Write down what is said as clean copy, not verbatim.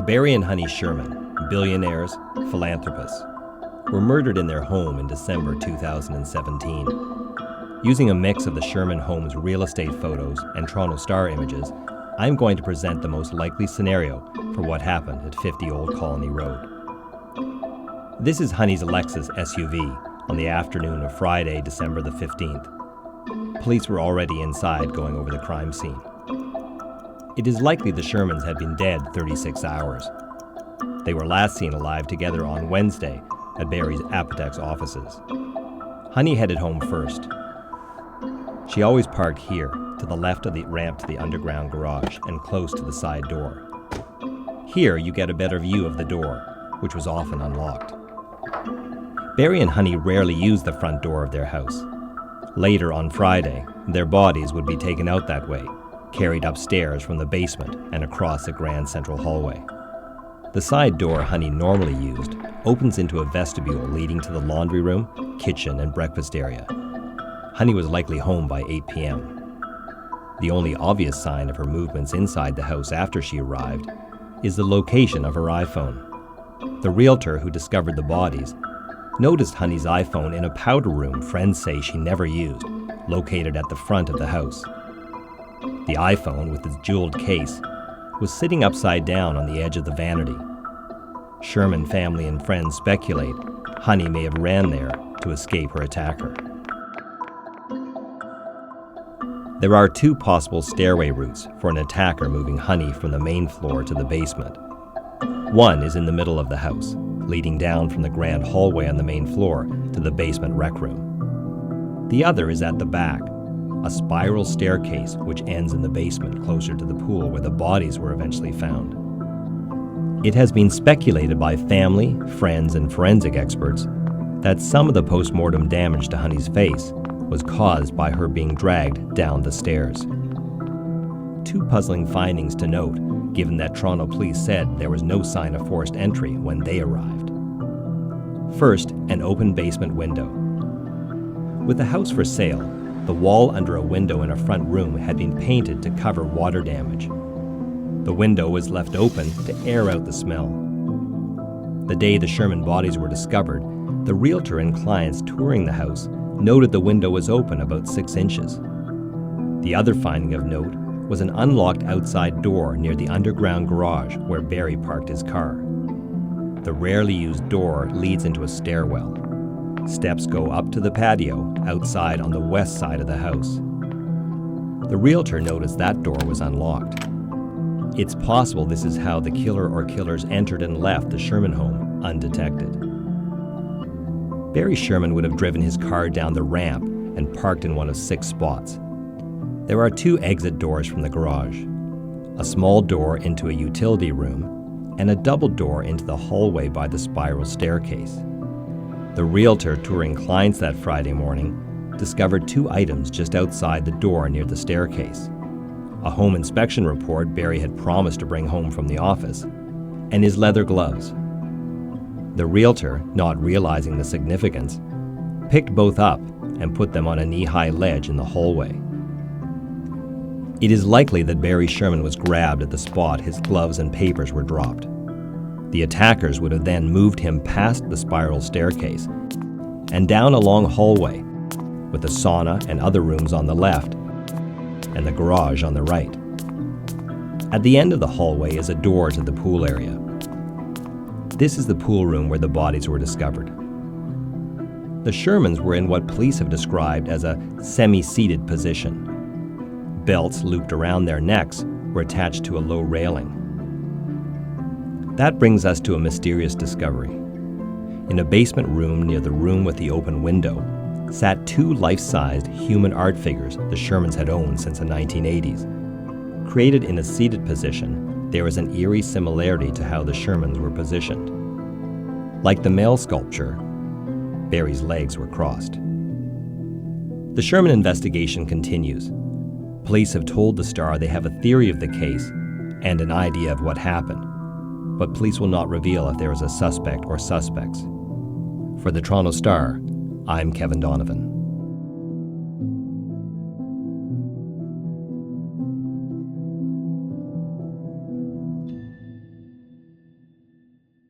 Barry and Honey Sherman, billionaires, philanthropists, were murdered in their home in December 2017. Using a mix of the Sherman home's real estate photos and Toronto Star images, I'm going to present the most likely scenario for what happened at 50 Old Colony Road. This is Honey's Lexus SUV on the afternoon of Friday, December the 15th. Police were already inside going over the crime scene. It is likely the Shermans had been dead 36 hours. They were last seen alive together on Wednesday at Barry's Apotex offices. Honey headed home first. She always parked here, to the left of the ramp to the underground garage and close to the side door. Here you get a better view of the door, which was often unlocked. Barry and Honey rarely used the front door of their house. Later on Friday, their bodies would be taken out that way, carried upstairs from the basement and across a grand central hallway. The side door Honey normally used opens into a vestibule leading to the laundry room, kitchen, and breakfast area. Honey was likely home by 8 p.m. The only obvious sign of her movements inside the house after she arrived is the location of her iPhone. The realtor who discovered the bodies noticed Honey's iPhone in a powder room friends say she never used, located at the front of the house. The iPhone, with its jeweled case, was sitting upside down on the edge of the vanity. Sherman family and friends speculate Honey may have ran there to escape her attacker. There are two possible stairway routes for an attacker moving Honey from the main floor to the basement. One is in the middle of the house, leading down from the grand hallway on the main floor to the basement rec room. The other is at the back, a spiral staircase which ends in the basement closer to the pool where the bodies were eventually found. It has been speculated by family, friends, and forensic experts that some of the post-mortem damage to Honey's face was caused by her being dragged down the stairs. Two puzzling findings to note, given that Toronto police said there was no sign of forced entry when they arrived. First, an open basement window. With the house for sale, the wall under a window in a front room had been painted to cover water damage. The window was left open to air out the smell. The day the Sherman bodies were discovered, the realtor and clients touring the house noted the window was open about 6 inches. The other finding of note was an unlocked outside door near the underground garage where Barry parked his car. The rarely used door leads into a stairwell. Steps go up to the patio outside on the west side of the house. The realtor noticed that door was unlocked. It's possible this is how the killer or killers entered and left the Sherman home undetected. Barry Sherman would have driven his car down the ramp and parked in one of 6 spots. There are 2 exit doors from the garage, a small door into a utility room, and a double door into the hallway by the spiral staircase. The realtor touring clients that Friday morning discovered 2 items just outside the door near the staircase: a home inspection report Barry had promised to bring home from the office, and his leather gloves. The realtor, not realizing the significance, picked both up and put them on a knee-high ledge in the hallway. It is likely that Barry Sherman was grabbed at the spot his gloves and papers were dropped. The attackers would have then moved him past the spiral staircase and down a long hallway with the sauna and other rooms on the left and the garage on the right. At the end of the hallway is a door to the pool area. This is the pool room where the bodies were discovered. The Shermans were in what police have described as a semi-seated position. Belts looped around their necks were attached to a low railing. That brings us to a mysterious discovery. In a basement room near the room with the open window sat 2 life-sized human art figures the Shermans had owned since the 1980s. Created in a seated position, there is an eerie similarity to how the Shermans were positioned. Like the male sculpture, Barry's legs were crossed. The Sherman investigation continues. Police have told the Star they have a theory of the case and an idea of what happened, but police will not reveal if there is a suspect or suspects. For the Toronto Star, I'm Kevin Donovan.